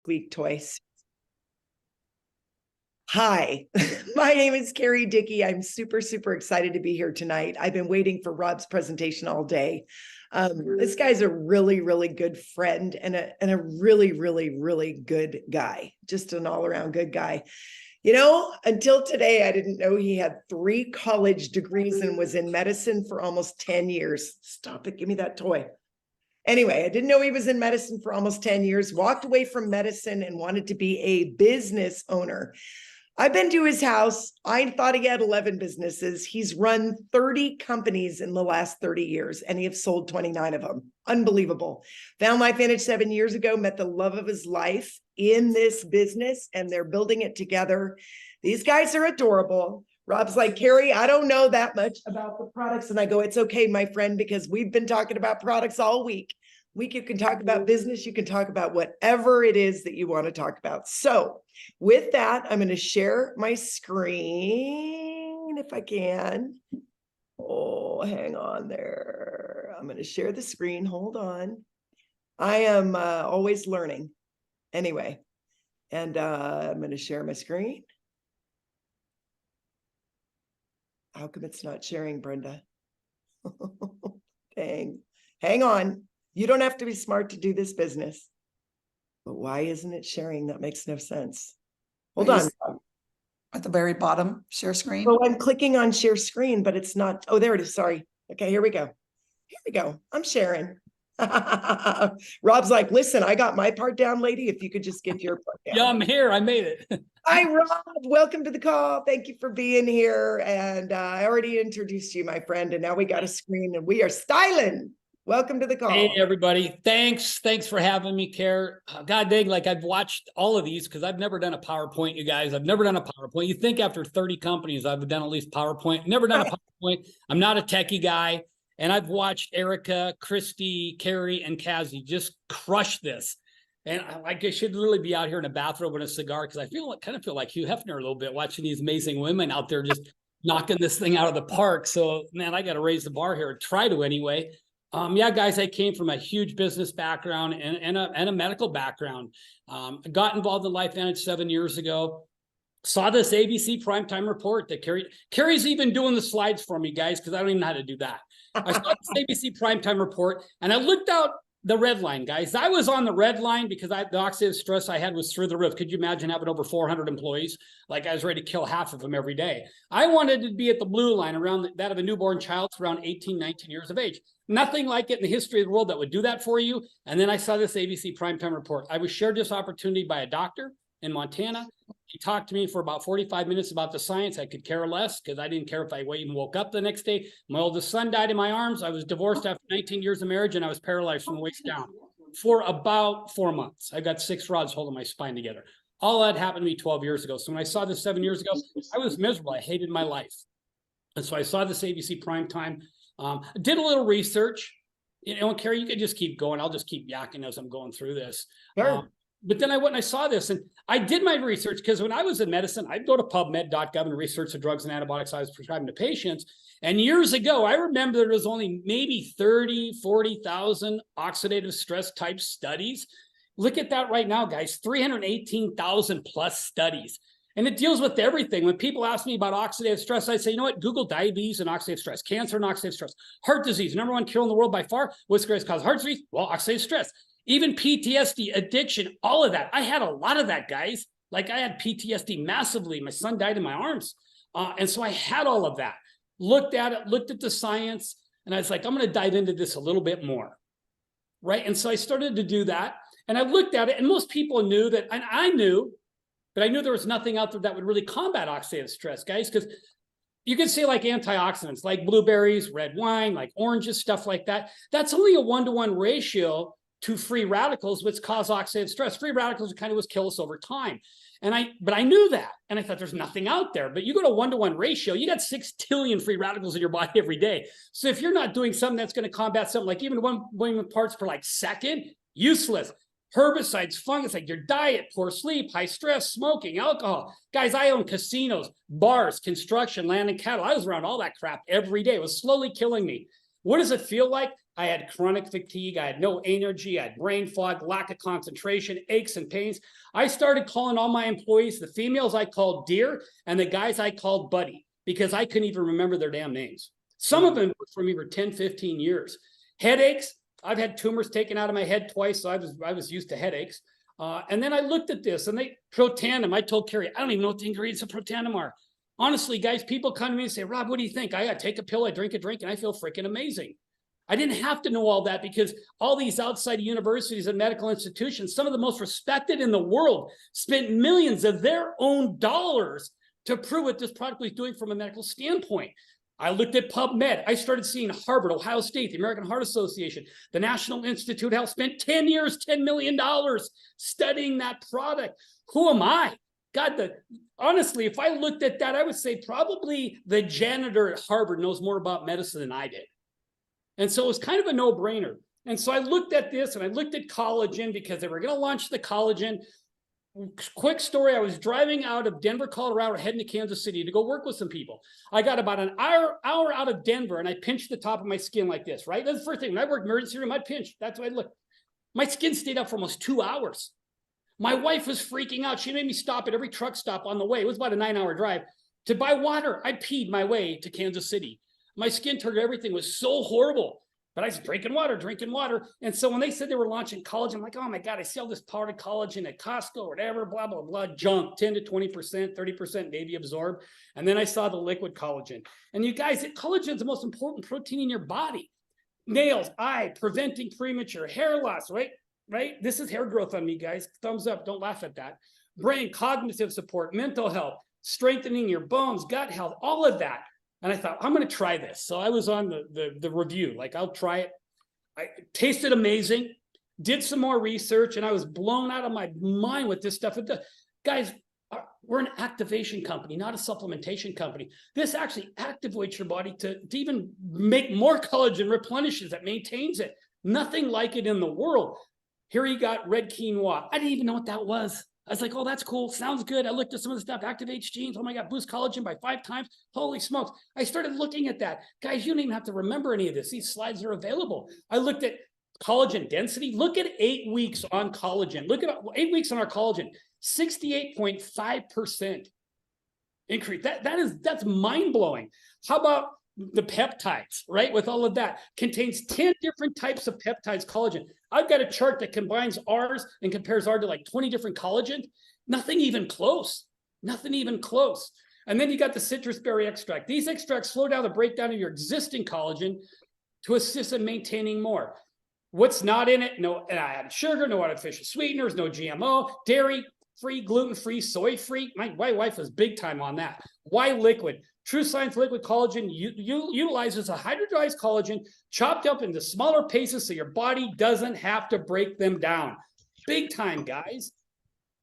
squeak toy. Hi, my name is Carrie Dickey. I'm super, super excited to be here tonight. I've been waiting for Rob's presentation all day. This guy's a really, really good friend and a really, really, really good guy, just an all-around good guy. You know, until today, I didn't know he had 3 college degrees and was in medicine for almost 10 years. Stop it, give me that toy. Anyway, I didn't know he was in medicine for almost 10 years, walked away from medicine and wanted to be a business owner. I've been to his house. I thought he had 11 businesses. He's run 30 companies in the last 30 years, and he has sold 29 of them. Unbelievable. Found LifeVantage 7 years ago, met the love of his life in this business, and they're building it together. These guys are adorable. Rob's like, Carrie, I don't know that much about the products. And I go, it's okay, my friend, because we've been talking about products all week. You can talk about business. You can talk about whatever it is that you want to talk about. So with that, I'm going to share my screen if I can. Oh, hang on there. I'm going to share the screen. Hold on. I am always learning. Anyway, and I'm going to share my screen. How come it's not sharing, Brenda? Dang. Hang on. You don't have to be smart to do this business. But why isn't it sharing? That makes no sense. Hold on. At the very bottom, share screen. Well, I'm clicking on share screen, but it's not. Oh, there it is. Sorry. Okay, here we go. Here we go. I'm sharing. Rob's like, listen, I got my part down, lady. If you could just get your part down. Yeah, I'm here. I made it. Hi, Rob. Welcome to the call. Thank you for being here. And I already introduced you, my friend. And now we got a screen and we are styling. Welcome to the call. Hey, everybody. Thanks for having me, Care. God dang, like I've watched all of these because I've never done a PowerPoint, you guys. I've never done a PowerPoint. You think after 30 companies, I've done at least PowerPoint. Never done a PowerPoint. I'm not a techie guy. And I've watched Erica, Christy, Carrie, and Kazi just crush this. And I should really be out here in a bathrobe and a cigar because I kind of feel like Hugh Hefner a little bit watching these amazing women out there just knocking this thing out of the park. So, man, I got to raise the bar here and try to anyway. Yeah, guys, I came from a huge business background and a medical background. I got involved in LifeVantage 7 years ago. Saw this ABC primetime report that Carrie's even doing the slides for me, guys, because I don't even know how to do that. I saw this ABC primetime report, and I looked out the red line, guys. I was on the red line because the oxidative stress I had was through the roof. Could you imagine having over 400 employees? Like I was ready to kill half of them every day. I wanted to be at the blue line around that of a newborn child around 18, 19 years of age. Nothing like it in the history of the world that would do that for you. And then I saw this ABC primetime report. I was shared this opportunity by a doctor in Montana. He talked to me for about 45 minutes about the science. I could care less because I didn't care if I even woke up the next day. My oldest son died in my arms. I was divorced after 19 years of marriage, and I was paralyzed from the waist down for about 4 months. I got 6 rods holding my spine together. All that happened to me 12 years ago. So when I saw this 7 years ago, I was miserable. I hated my life. And so I saw this ABC primetime. Did a little research, and Carrie, you could just keep going. I'll just keep yakking as I'm going through this. Sure. But then I went and I saw this, and I did my research because when I was in medicine, I'd go to PubMed.gov and research the drugs and antibiotics I was prescribing to patients. And years ago, I remember there was only maybe 30, 40,000 oxidative stress type studies. Look at that right now, guys, 318,000 plus studies. And it deals with everything. When people ask me about oxidative stress, I say, you know what? Google diabetes and oxidative stress, cancer and oxidative stress, heart disease, #1 killer in the world by far. What's the greatest cause of heart disease? Well, oxidative stress. Even PTSD, addiction, all of that. I had a lot of that, guys. Like I had PTSD massively. My son died in my arms. And so I had all of that. Looked at it, looked at the science, and I was like, I'm going to dive into this a little bit more. Right? And so I started to do that. And I looked at it, and most people knew that, and I knew, but I knew there was nothing out there that would really combat oxidative stress, guys, because you can say like antioxidants, like blueberries, red wine, like oranges, stuff like that. That's only a 1-to-1 ratio to free radicals, which cause oxidative stress. Free radicals kind of kill us over time. But I knew that. And I thought there's nothing out there. But you go to 1-to-1 ratio, you got 6 billion free radicals in your body every day. So if you're not doing something that's going to combat something like even 1 billion parts per like second, useless. Herbicides, fungicides, your diet, poor sleep, high stress, smoking, alcohol. Guys, I own casinos, bars, construction, land and cattle. I was around all that crap every day. It was slowly killing me. What does it feel like I had chronic fatigue. I had no energy. I had brain fog, lack of concentration, aches and pains. I started calling all my employees, the females I called dear, and the guys I called buddy, because I couldn't even remember their damn names. Some of them worked for me for 10, 15 years. Headaches. I've had tumors taken out of my head twice, so I was used to headaches. And then I looked at this, and Protandim. I told Carrie, I don't even know what the ingredients of Protandim are. Honestly, guys, people come to me and say, Rob, what do you think? I take a pill, I drink a drink, and I feel freaking amazing. I didn't have to know all that, because all these outside universities and medical institutions, some of the most respected in the world, spent millions of their own dollars to prove what this product was doing from a medical standpoint. I looked at PubMed. I started seeing Harvard, Ohio State, the American Heart Association, the National Institute of Health spent 10 years, $10 million studying that product. Who am I? God, honestly, if I looked at that, I would say probably the janitor at Harvard knows more about medicine than I did. And so it was kind of a no-brainer. And so I looked at this, and I looked at collagen, because they were going to launch the collagen. Quick story, I was driving out of Denver, Colorado, heading to Kansas City to go work with some people. I got about an hour out of Denver, and I pinched the top of my skin like this, right? That's the first thing. When I worked emergency room, I'd pinch. That's what I'd look. My skin stayed up for almost 2 hours. My wife was freaking out. She made me stop at every truck stop on the way. It was about a 9-hour drive to buy water. I peed my way to Kansas City. My skin turned, everything was so horrible. But I was drinking water. And so when they said they were launching collagen, I'm like, oh my God, I see all this powdered collagen at Costco or whatever, blah, blah, blah, junk, 10 to 20%, 30% maybe absorbed. And then I saw the liquid collagen. And you guys, collagen is the most important protein in your body. Nails, eye, preventing premature hair loss, right? This is hair growth on me, guys. Thumbs up, don't laugh at that. Brain, cognitive support, mental health, strengthening your bones, gut health, all of that. And I thought, I'm going to try this. So I was on the review, like, I'll try it. I tasted amazing, did some more research, and I was blown out of my mind with this stuff. Guys, we're an activation company, not a supplementation company. This actually activates your body to even make more collagen, replenishes it, maintains it. Nothing like it in the world. Here you got red quinoa. I didn't even know what that was. I was like, oh, that's cool. Sounds good. I looked at some of the stuff, activates genes. Oh my God, boost collagen by 5 times. Holy smokes. I started looking at that. Guys, you don't even have to remember any of this. These slides are available. I looked at collagen density. Look at 8 weeks on collagen. Look at 8 weeks on our collagen. 68.5% increase. That's mind-blowing. How about the peptides, right? With all of that, contains 10 different types of peptides, collagen. I've got a chart that combines ours and compares ours to like 20 different collagen. Nothing even close. Nothing even close. And then you got the citrus berry extract. These extracts slow down the breakdown of your existing collagen to assist in maintaining more. What's not in it? No added sugar, no artificial sweeteners, no GMO, dairy-free, gluten-free, soy-free. My wife was big time on that. Why liquid? True Science Liquid Collagen utilizes a hydrolyzed collagen chopped up into smaller pieces so your body doesn't have to break them down. Big time, guys.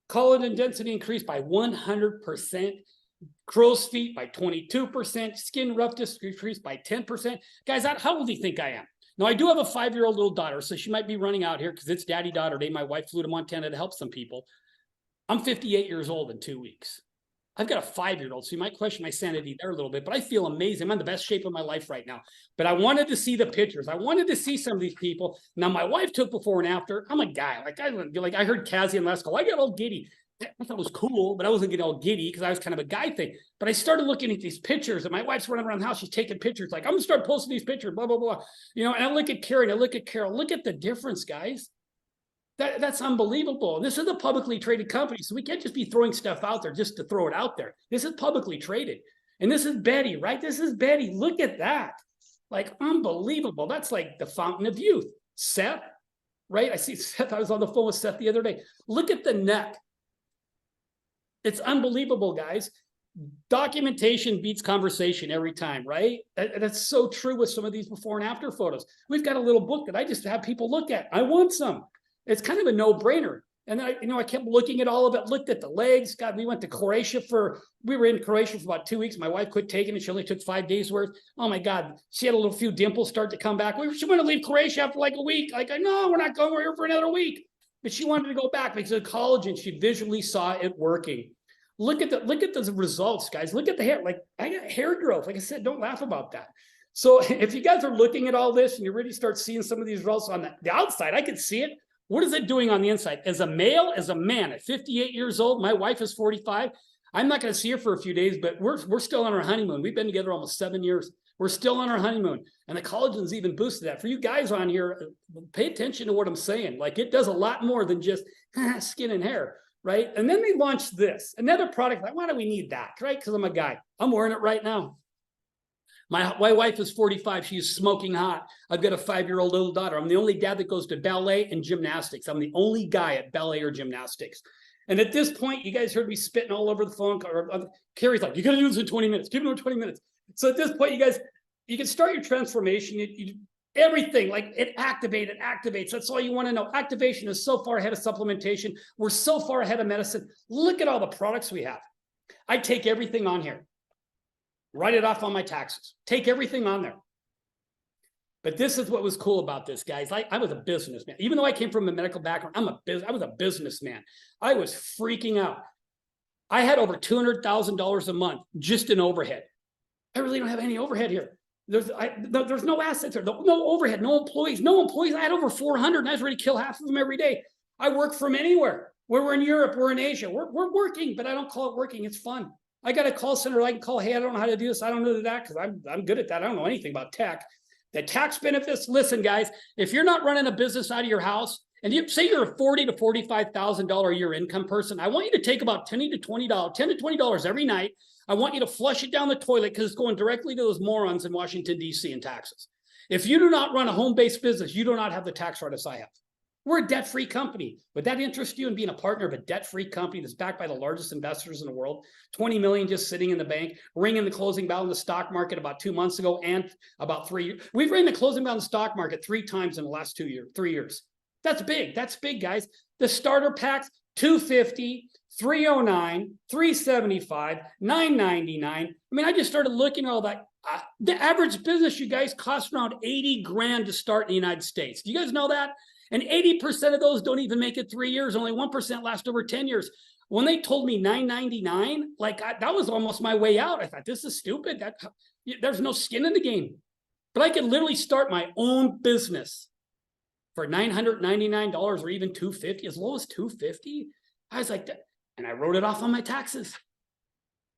Collagen density increased by 100%. Crow's feet by 22%. Skin roughness decreased by 10%. Guys, how old do you think I am? Now, I do have a 5-year-old little daughter, so she might be running out here because it's daddy-daughter day. My wife flew to Montana to help some people. I'm 58 years old in 2 weeks. I've got a 5-year-old, so you might question my sanity there a little bit, but I feel amazing. I'm in the best shape of my life right now. But I wanted to see the pictures. I wanted to see some of these people. Now, my wife took before and after. I'm a guy. I heard Cassie in last call. I got all giddy. I thought it was cool, but I wasn't getting all giddy because I was kind of a guy thing. But I started looking at these pictures, and my wife's running around the house. She's taking pictures. Like, I'm going to start posting these pictures, blah, blah, blah. And I look at Carrie, and I look at Carol. Look at the difference, guys. That's unbelievable. This is a publicly traded company, so we can't just be throwing stuff out there just to throw it out there. This is publicly traded. And this is Betty, right? This is Betty. Look at that. Like, unbelievable. That's like the fountain of youth. Seth, right? I see Seth. I was on the phone with Seth the other day. Look at the neck. It's unbelievable, guys. Documentation beats conversation every time, right? That's so true with some of these before and after photos. We've got a little book that I just have people look at. I want some. It's kind of a no-brainer. And then I kept looking at all of it, looked at the legs. God, we went to Croatia we were in Croatia for about 2 weeks. My wife quit taking it. She only took 5 days worth. Oh my God. She had a few dimples start to come back. She wanted to leave Croatia after like a week. Like, no, we're not going. We're here for another week. But she wanted to go back because of the collagen. She visually saw it working. Look at the results, guys. Look at the hair. Like, I got hair growth. Like I said, don't laugh about that. So if you guys are looking at all this and you really start seeing some of these results on the outside, I can see it. What is it doing on the inside? As a male, as a man at 58 years old, my wife is 45. I'm not going to see her for a few days, but we're still on our honeymoon. We've been together almost 7 years. We're still on our honeymoon. And the collagen's even boosted that. For you guys on here, pay attention to what I'm saying. Like, it does a lot more than just skin and hair, right? And then they launched this, another product. Like, why do we need that, right? Because I'm a guy. I'm wearing it right now. My wife is 45. She's smoking hot. I've got a 5-year-old little daughter. I'm the only dad that goes to ballet and gymnastics. I'm the only guy at ballet or gymnastics. And at this point, you guys heard me spitting all over the phone. Carrie's like, you got to do this in 20 minutes. Give me 20 minutes. So at this point, you guys, you can start your transformation. Everything, like, it activates. That's all you want to know. Activation is so far ahead of supplementation. We're so far ahead of medicine. Look at all the products we have. I take everything on here. Write it off on my taxes. Take everything on there. But this is what was cool about this, guys. I was a businessman. Even though I came from a medical background, I was a businessman. I was freaking out. I had over $200,000 a month just in overhead. I really don't have any overhead here. There's no assets there, no overhead, no employees. I had over 400, and I was ready to kill half of them every day. I work from anywhere. Where we're in Europe, we're in Asia. We're working, but I don't call it working. It's fun. I got a call center I can call. Hey, I don't know how to do this. I don't know that because I'm good at that. I don't know anything about tech. The tax benefits. Listen, guys, if you're not running a business out of your house, and you say you're a $40,000 to $45,000 a year income person, I want you to take about $10 to $20 every night. I want you to flush it down the toilet because it's going directly to those morons in Washington, D.C. in taxes. If you do not run a home-based business, you do not have the tax write-offs I have. We're a debt-free company. Would that interest you in being a partner of a debt-free company that's backed by the largest investors in the world? 20 million just sitting in the bank, ringing the closing bell in the stock market about 2 months ago and about 3 years. We've rang the closing bell in the stock market 3 times in the last 3 years. That's big. That's big, guys. The starter packs, $250, $309, $375, $999. I mean, I just started looking at all that. The average business, you guys, costs around 80 grand to start in the United States. Do you guys know that? And 80% of those don't even make it 3 years. Only 1% last over 10 years. When they told me $999, like, that was almost my way out. I thought, this is stupid. There's no skin in the game. But I could literally start my own business for $999 or even $250, as low as $250. I was like, and I wrote it off on my taxes.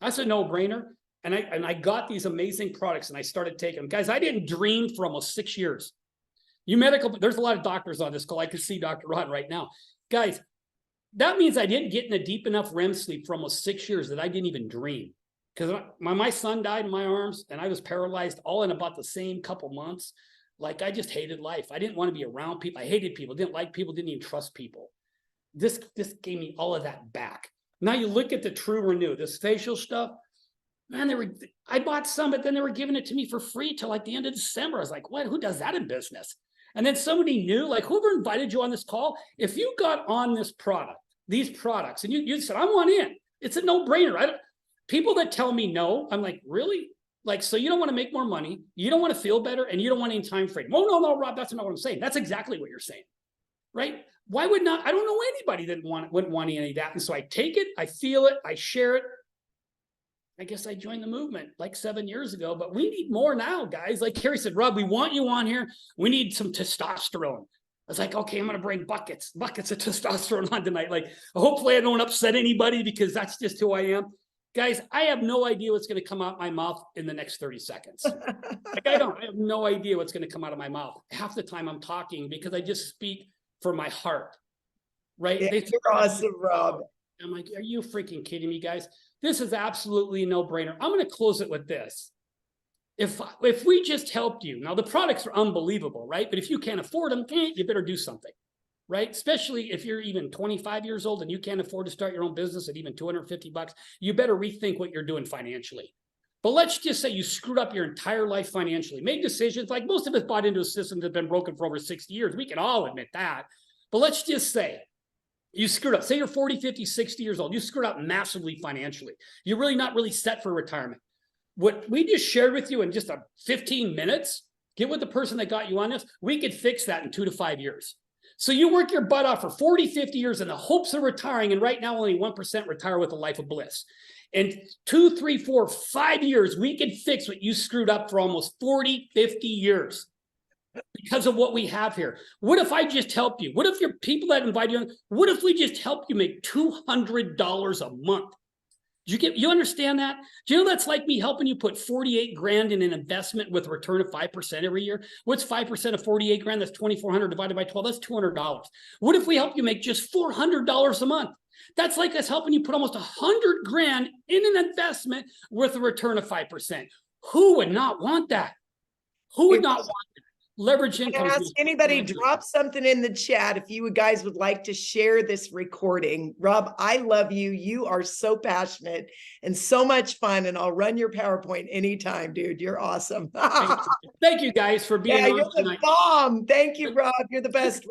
That's a no-brainer. And I got these amazing products and I started taking them. Guys, I didn't dream for almost 6 years. You medical, there's a lot of doctors on this call. I can see Dr. Ron right now. Guys, that means I didn't get in a deep enough REM sleep for almost 6 years that I didn't even dream. Because my son died in my arms and I was paralyzed all in about the same couple months. Like, I just hated life. I didn't want to be around people. I hated people, didn't like people, didn't even trust people. This gave me all of that back. Now you look at the True Renew, this facial stuff. Man, I bought some, but then they were giving it to me for free till like the end of December. I was like, what? Who does that in business? And then somebody knew, like, whoever invited you on this call, if you got on this product, these products, and you said, I want in, it's a no-brainer. People that tell me no, I'm like, really? Like, so you don't want to make more money, you don't want to feel better, and you don't want any time frame. Oh, no, Rob, that's not what I'm saying. That's exactly what you're saying, right? Why would not? I don't know anybody that wouldn't want any of that. And so I take it, I feel it, I share it. I guess I joined the movement like 7 years ago, but we need more now, guys. Like Carrie said, Rob, we want you on here. We need some testosterone. I was like, okay, I'm going to bring buckets of testosterone on tonight. Like, hopefully I don't upset anybody because that's just who I am. Guys, I have no idea what's going to come out my mouth in the next 30 seconds. Like, I have no idea what's going to come out of my mouth. Half the time I'm talking because I just speak from my heart, right? Yeah, you're awesome, Rob. I'm like, are you freaking kidding me, guys? This is absolutely a no-brainer. I'm going to close it with this. If we just helped you, now the products are unbelievable, right? But if you can't afford them, you better do something, right? Especially if you're even 25 years old and you can't afford to start your own business at even $250, you better rethink what you're doing financially. But let's just say you screwed up your entire life financially, made decisions, like most of us bought into a system that's been broken for over 60 years. We can all admit that. But let's just say you screwed up. Say you're 40, 50, 60 years old. You screwed up massively financially. You're really not really set for retirement. What we just shared with you in just 15 minutes, get with the person that got you on this, we could fix that in 2 to 5 years. So you work your butt off for 40, 50 years in the hopes of retiring. And right now, only 1% retire with a life of bliss. In 2, 3, 4, 5 years, we can fix what you screwed up for almost 40, 50 years because of what we have here. What if I just help you? What if your people that invite you, what if we just help you make $200 a month? You understand that? Do you know that's like me helping you put 48 grand in an investment with a return of 5% every year? What's 5% of 48 grand? That's 2,400 divided by 12. That's $200. What if we help you make just $400 a month? That's like us helping you put almost 100 grand in an investment with a return of 5%. Who would not want that? Who would not want that? Leverage income. Ask anybody, drop something in the chat if you guys would like to share this recording. Rob, I love you. You are so passionate and so much fun, and I'll run your PowerPoint anytime, dude. You're awesome. Thank you guys for being Yeah, on you're the tonight. bomb. Thank you, Rob. You're the best.